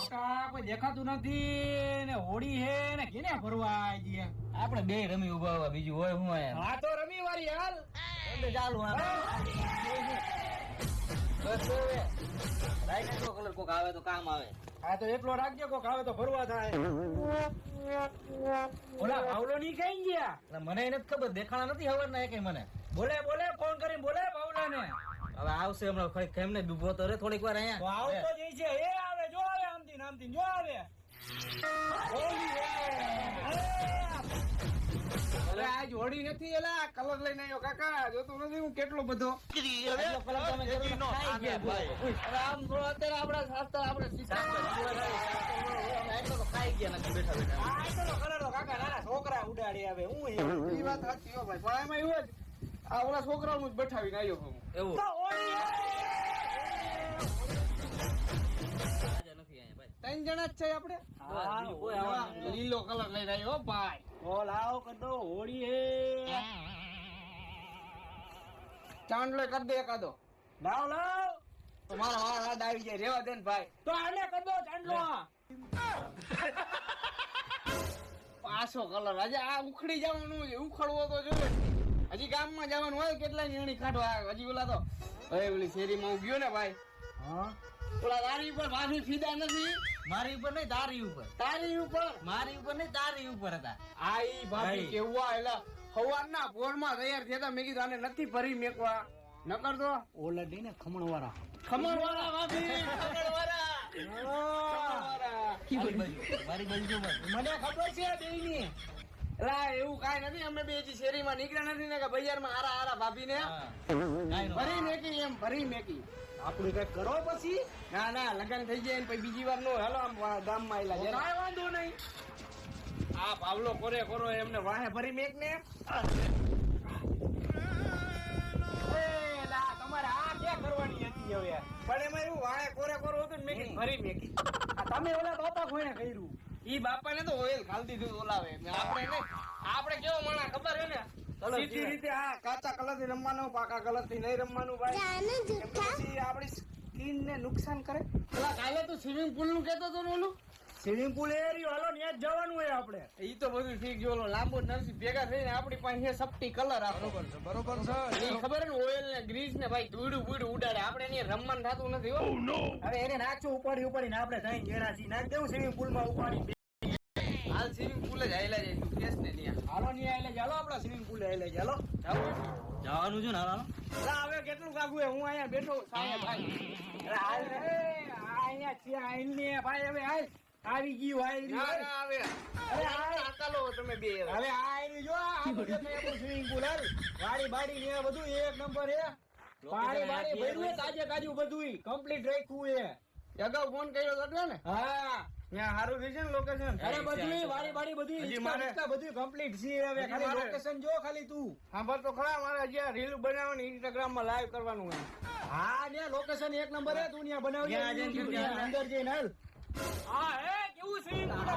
કાકા કોઈ દેખાતું નથી ને હોળી હે ને કેને ફરવા આવી ગયા આપણે બે રમી ઉભા ઉભા બીજું હોય હું યાર હા તો રવિવારી હાલ એટલે ચાલુ રાઈટ કલર કોક આવે તો કામ આવે. હા તો એટલો રાખજો કોક આવે તો ફરવા થાય. ઓલા ભાવલો ની કઈ ગયા એટલે મને એને ખબર દેખાણા નથી ખબર ને કઈ મને. બોલે બોલે ફોન કરીને બોલે ભાવલા ને હવે આવશે હમણાં ખરી કેમને ડૂબો તો રે થોડીક વાર તો અહીંયા આવતો જ છે એ આવે જો આવે આમથી નામથી જો આવે હોળી હે. અરે આજ હોળી નથી એલા કલર લઈને આવ્યો કાકા જોતો નથી હું કેટલો બધો એટલો કલર તમે જરૂર ખાઈ ગયા ભાઈ. હવે આમ થોડો અત્યારે આપણા શાસ્ત્ર આપણે સિસ્ટમ એટલો તો ખાઈ ગયા નથી બેઠા બેઠા. આ તો કલર તો કાકા નાના છોકરા ઉડાડી આવે હું એ વાત સાચી હો ભાઈ પણ એમાં એવું જ આ ઓલા છોકરાઓનું જ બેઠાવીને આવ્યો હું એવું તો હોળી હે. આજે નથી અહીંયા ભાઈ. ત્રણ જણા જ છે આપણે હા, બીજું કોઈ આવવાનું નથી. લીલો કલર લઈને આવ્યો હો ભાઈ બોલ આવો કર દો હોળી હે. ચાંદલો કરી દે એકાદો લાવ લાવ તો મારા વાળ હાડ આવી જાય રેવા દે ને ભાઈ તો આને કર દો ચાંદલો. પાછો કલર આજે આ ઉખડી જવાનું છે ઉખડવો તો જોઈએ હજી ગામમાં જવાનું હોય કેટલા નિર્ણય કાઢવા હજી ઓલા તો હવે ઓલી શેરીમાં હું ગયો ને ભાઈ હા ઓલા તારી ઉપર ભાભી ફીદા નથી મારી ઉપર નહીં તારી ઉપર. તારી ઉપર મારી ઉપર નહીં તારી ઉપર હતા. આ ઈ ભાભી ભાઈ. કેવા એલા સવારના પોરમાં તૈયાર થયા હતા મેં કીધું આને નથી ભરી મેકવા નકર તો ઓલડી ને ખમણ વાળા ખમણ વાળા ભાભી ખમણ વાળા મારી બાજુ મારી બાજુ જો ભાઈ. મને ખબર છે બેયની. એલા એવું કાંઈ નથી અમે બે હજી શેરીમાં નીકળ્યા નથી ને કે બજારમાં હારા હારા ભાભી ને હા. કાંઈ નો. ભરી મેકી એમ ભરી મેકી આપણું કઈ કરો પછી ના ના લગન થઈ જાય ને પછી બીજી વાર નો હાલો આમ ગામમાં આયલા જરા. કાંઈ વાંધો નહીં. આ પાવલો કોરે કોરો એમને વાહે ભરી મેક ને એ લા, તમારે આ ક્યાં કરવાની હતી હવે પણ એમાં એવું વાહે કોરે કોરો હતું ને મેં કીધું ભરી મેકી આ તમે ઓલા બાપા કોઈને કર્યું ઈ બાપાને તો ઓઇલ ખાલી દીધું ઓલાવે આપણે નહીં આપણે કેવો માણા ખબર હે ને સીધી રીતે આ કાચા કલર થી રમવાનું પાકા કલર થી નહીં રમવાનું ભાઈ એમ પછી આપણી સ્કિન ને નુકસાન કરે પેલા કાલે તું સ્વિમિંગ પુલ નું કેતો તો ને ઓલું સ્વિમિંગ પુલ એરિયો હાલો ને જ જવાનું હોય આપણે. ઈ તો બધું ઠીક જો ઓલો લાંબો નરસી ભેગા થઈને આપણી પાસે સપટી કલર આપો બરોબર છે ઈ ખબર હે ને ઓઇલ ને ગ્રીસ ને ભાઈ દૂડું બુડું ઉડાડે આપણે એને રમવાનું થતું નથી હો હવે એને નાચું ઉપાડીને આપણે થઈ જણા છીએ નાખ દેવું સ્વિમિંગ પુલ માં ઉપાડી હાલ સ્વિમિંગ પુલ જ આયલા જાય તું કેસ ને ત્યાં હાલો ની આલે ચાલો આપડા સ્વિમિંગ પુલ આલે ચાલો જવાનું છે ને હાલો. હવે કેટલું કાગું હે હું અહીંયા બેઠો સામે ભાઈ અરે હાલ રે આ અહીંયા છે આઈને ભાઈ હવે હાલ આવી ગયું આવી ના રહ્યું ના આવે અરે આ આકાલો તમે બે હવે આ આવી જો આ બધું સ્વિમિંગ પુલ હાલ વાડી બાડી ને બધું એક નંબર હે પાણી બાડી ભર્યું તાજે તાજું બધું કમ્પ્લીટ રાખ્યું હે અગાઉ ફોન કર્યો તો એટલે ને હા ત્યાં સારું થઈ છે ને લોકેશન અરે બધું વાડી બાડી બધું હજી મારે- બધું કમ્પ્લીટ છે હવે હજી ખાલી મારે- લોકેશન જો ખાલી તું સાંભળ તો ખરા મારે હજી રીલ બનાવવાની ઇન્સ્ટાગ્રામ માં લાઈવ કરવાનું હોય હા ને લોકેશન એક નંબર હે તું ત્યાં બનાવજે ત્યાં જઈને YouTube ત્યાં ત્યાં અંદર જઈને હાલ હા હે કેવું સ્વિમિંગ પુલ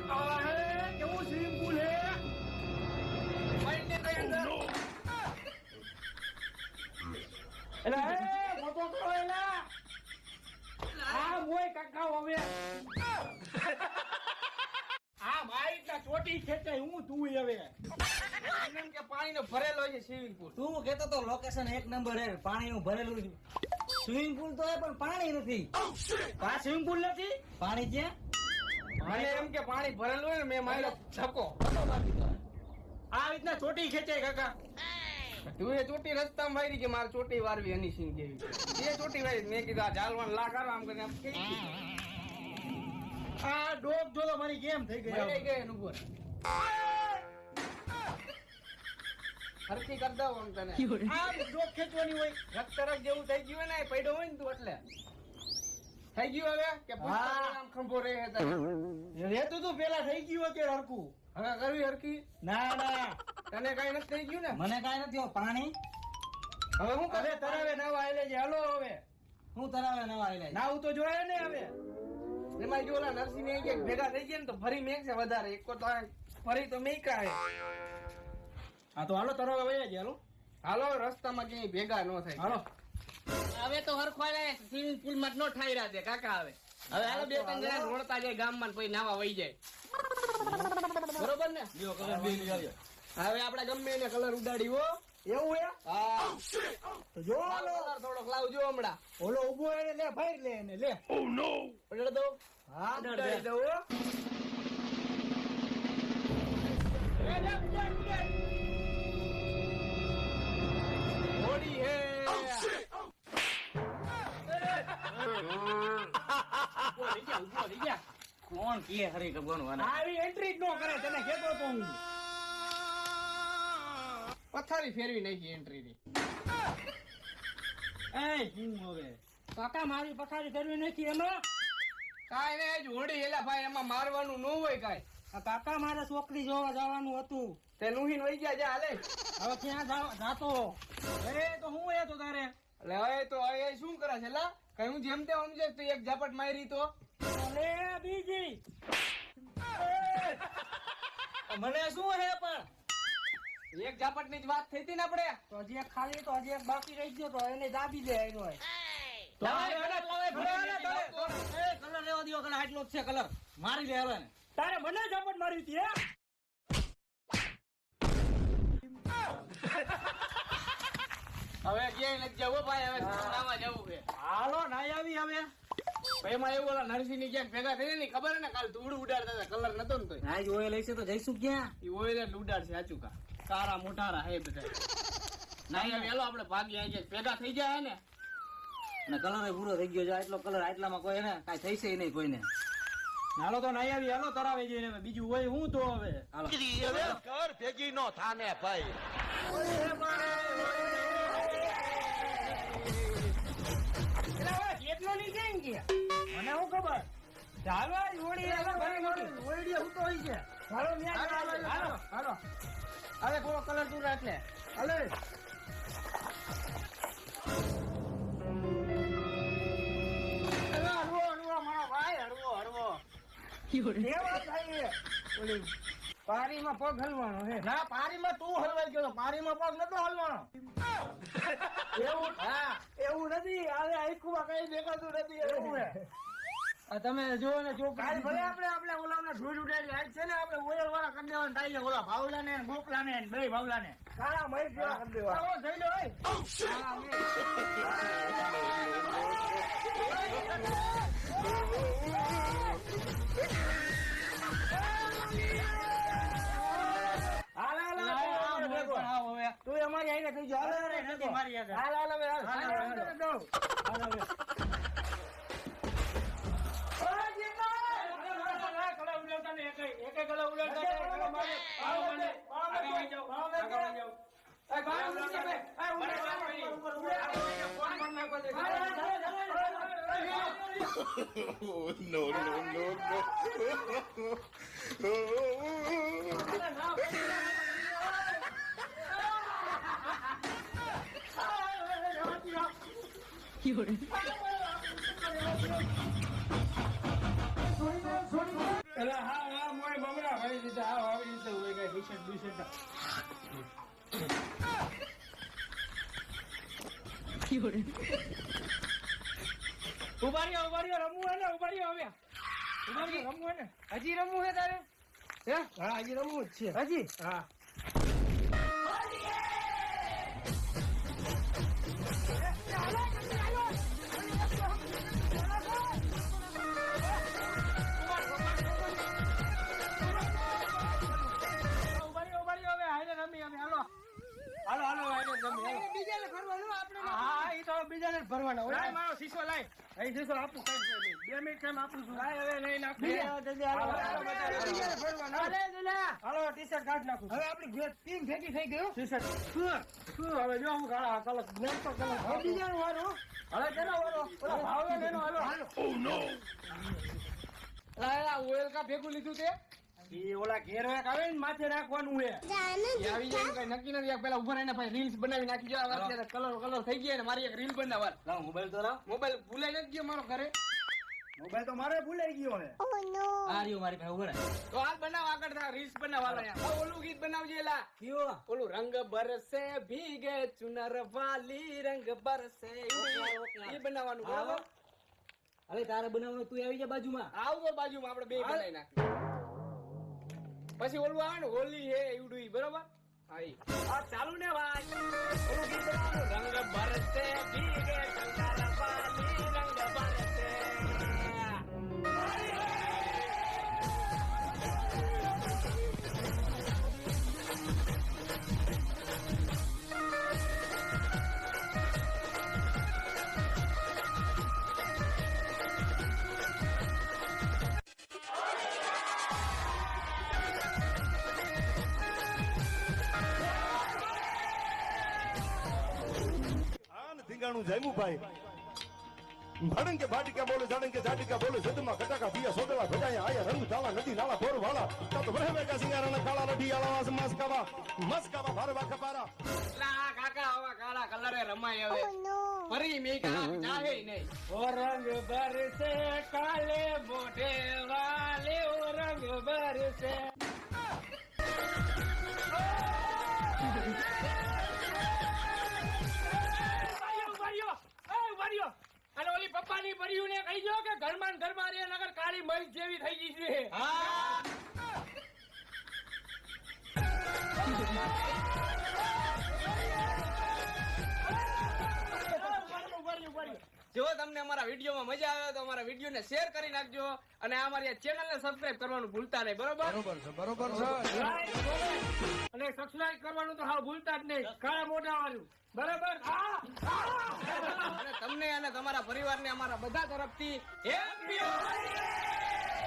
હા હે કેવું સ્વિમિંગ પુલ હે એલા હે મોટો કરો એલા આ મોય કાકા હવે આ ભાઈ તા ચોટી ખેંચાય હું તું હવે એમ કે પાણી નો ભરેલો છે સ્વિમિંગ પુલ તું કેતો તો લોકેશન એક નંબર હે પાણીનું ભરેલું છે. સ્વિમિંગ પુલ તો હે પણ પાણી નથી. આ સ્વિમિંગ પુલ નથી પાણી ક્યાં? મને એમ કે પાણી ભરેલું હોય ને મેં માર્યો છકો આ રીતના ચોટી ખેંચાય કાકા તું એ ચોટી રસ્તામાં વારી કે મારે ચોટી વારવી હની સિંહ જેવી એ ચોટી વારી મેં કીધું આ જાલવાન લાગ આમ કરીને આમ કેવી આ ડોગ જો તો મારી ગેમ થઈ ગઈ મરી ગઈ એનું ઉપર હરકી કરી દઉં આમ તને આ ડોગ ખેંચવાની હોય રક્ત તરફ જેવું થઈ ગયું હોય ને પડ્યો હોય ને તું એટલે થઈ ગયું હવે કે પુસ્તક આમ ખંભો રહે તને રહેતું તું પેલા થઈ ગયું અત્યારે હરકું હવે કરવી હરકી ના ના તને કઈ નથી થઈ ગયું ને મને કાંઈ નથી હોતું. પાણી હવે હું હવે તરાવે નાવા આલે છે હાલો હવે હું તરાવે નવા આવેલા. નાવું તો જોયે ને હવે એમાં જો ઓલા નરસિંહ ને એક ભેગા થઈ ગયા ને તો ફરી મેક છે વધારે એક તો ફરી તો મેકા હે હા તો હાલો તરાવે વયા જ હાલો હાલો રસ્તામાં ક્યાંય ભેગા ન થાય હાલો હવે તો હરખવાય સ્વિમિંગ પુલ માં નો ઠાઈ રહ્યા છે કાકા હવે હવે હાલો બે ત્રણ જણા રોડતા જાય ગામમાં ને પછી નાવા વહી જાય બરોબર ને લ્યો કલર બે લઈ આવ્યો. હવે આપણે ગમે એને કલર ઉડાડી હો એવું હે હા તો જો હાલો. કલર થોડોક લાવજો હમણાં ઓલો ઉભો એને લે ભાઈ લે એને લે ઉડાડ દો હા ઉડાડી દો હો. હોળી હે ઉભો થઈ જા. કોણ કે હરે ભગવાન આવી એન્ટ્રી જ ન કરે તને કેતો તો હું પથારી ફેરવી નાખી એન્ટ્રી ની એ હું હવે કાકા મારી પથારી કરવી નથી એમાં કાઈ ને જ હોડી એલા ભાઈ એમાં મારવાનું ન હોય કાઈ આ કાકા મારે છોકરી જોવા જવાનું હતું તે નુહીન વઈ ગયા જા હાલે હવે ક્યાં જાતો એ તો હું એ તો તારે એટલે હવે તો હવે શું કરે છે લા કઈ હું જેમ તેમ સમજે તો એક ઝાપટ મારી તો અલે બીજી મને શું હે પણ એક ઝાપટ ની જ વાત થઈ હતી ને આપણે તો હજી એક ખાલી તો હજી એક બાકી રહી ગયો તો એને દાબી દે એનો કલર લેવા દીધો કલર આટલો જ છે કલર મારી લે હવે તારે મને ઝાપટ મારી હતી હે હવે ક્યાંય નથી જવું ભાઈ હવે નાવા જવું છે હાલો નાઈ આવી હવે ભાઈ એમાં એવું ઓલા નરસિંહ ની ક્યાંક ભેગા થઈ ને ખબર હે ને કાલ ધૂળ ઉડાડતા હતા કલર નતો ને તોય નાઈ ઓય લઈશે તો જઈશું ક્યાં ઈ ઓઇલ જ ઉડાડશે સાચું કા કારા મોટારા હે બધા નાઈ હવે હાલો આપણે ભાગી આવી જાય ભેગા થઈ જાય ને અને કલર પૂરો થઈ ગયો છે આટલો કલર આટલામાં કોઈ ને કાઈ થઈ છે નહીં કોઈને હાલો તો નાઈ આવી હાલો તરાવે જઈને હવે બીજું હોય હું તો હવે હાલો ઘર ભેગી નો થાને ભાઈ એટલો ની કેમ ગયા મને શું ખબર ચાલો આ હોળી હવે ઘણી મોટી હોળી હું તો હોય છે ચાલો હાલો હાલો હવે થોડો કલર દૂર રાખ લે હાલો પારીમાં પગ હલવાનો હે ના પારીમાં તું હલવાઈ ગયો પારીમાં પગ નતો હલવાનો એવું હા એવું નથી હવે આખું કઈ દેખાતું નથી એવું હે આ તમે જો ને જો કાલ ભલે આપણે ઓલાને ધૂળ ઉડાડી આજ છે ને આપણે ઓયલ વાળા કરી દેવાના થાય છે ઓલા ભાવલા ને ગોકલા ને બે ભાવલા ને કાળા મય જેવા કરી દેવા આવો થઈ લો ભાઈ તું અમારી આઈને થઈ જાવ નથી મારી યાદ હાલ હાલ હવે હાલ હાલ no, no, no, હા મોય બમરા ભાઈ દીધા હા આવી રીતે હોય કઈ ટી-શર્ટ બી-શર્ટ ઉભા રહ્યો રમવું હે ને ઉભા રહ્યો હવે ઉભા રહ્યો રમવું હે ને હજી રમવું છે તારે હે હા હજી રમવું જ છે હજી હા બીજાને ભરવાના હોય મારો શીશો લાય અહીં શીશો આપું કઈ 2 મિનિટ ટાઈમ આપું છું લાય હવે નહીં નાખું હાલો ટી-શર્ટ કાઢ નાખું હવે આપણી ગેસ ટીમ ભેગી થઈ ગયો ટી-શર્ટ શું હવે જો હું કાળા કલર બ્લેક તો કલર બીજાનો વારો હવે કેનો વારો ઓલા ભાવલો એનો હાલો હાલો ઓ નો ઓઇલ કા ભેગું લીધું તે ઈ ઓલા ઘેર એક આવે ને માથે રાખવાનું હે આવી જાય કઈ નક્કી નથી પેલા ઉભા રહીને ભાઈ રીલ્સ બનાવી નાખી જો અત્યારે કલર થઈ ગયા ને મારી એક રીલ બનાવવા લાવ મોબાઈલ તો લાવ મોબાઈલ ભૂલાઈ નથી ગયો મારો ઘરે મોબાઈલ તો મારે ભૂલાઈ ગયો હે આ રહ્યો મારી પાસે ઉભો રહે તો હાલ બનાવ આગળ થા રીલ્સ બનાવવાના યાર ઓલું ગીત બનાવજે એલા કયો ઓલું રંગ બરસે ભીગે ચુનર વાલી રંગ બરસે એ બનાવવાનું બરાબર અરે તારે બનાવવાનું તું આવી જા બાજુમાં. આવતો બાજુમાં આપણે બે બનાવી નાખી. પછી ઓલું આવે ને હોલી હે એવડું ઈ, બરોબર? હા ઈ. આ ચાલુ ને ભાઈ ઓલું ગીત ગાવાનું. રંગ બરસે ભીગે કંકારા પાની રંગ બરસે. ધીંગાણું જામ્યું ભાઈ ભડંગ કે ભાટિકા બોલે જાડંગ કે જાટિકા બોલે સદમાં કટાકા દિયા સોદલા ભજાયા આયા રંગ તાલા નદી નાલા બોર વાળા તા તો વહેવે કા સિંગારાના કાળા લઢી આલા મસ્કાવા ભારવા ખપારા. આ કાકા આવા કાળા કલરે રમાય હવે. ફરી મેં ચાહે નહીં. ઓ રંગ બરસે કાલે મોઢે વાલે ઓ રંગ બરસે. અને ઓલી પપ્પાની પરિયું ને કહી દો કે ઘરમાં ને ઘરમાં રે નગર કાળી મરી જેવી થઈ ગઈ છે. જો તમને અમારા વિડીયોમાં મજા આવે તો અમારા વિડીયો ને શેર કરી નાખજો અને અમારી ચેનલ ને સબસ્ક્રાઇબ કરવાનું ભૂલતા નહીં, બરોબર? અને સબસ્ક્રાઇબ કરવાનું તો હા ભૂલતા જ નહીં, કાળા મોઢા વાળું, બરાબર? અને તમને અને તમારા પરિવારને અમારા બધા તરફથી હેપી હોળી.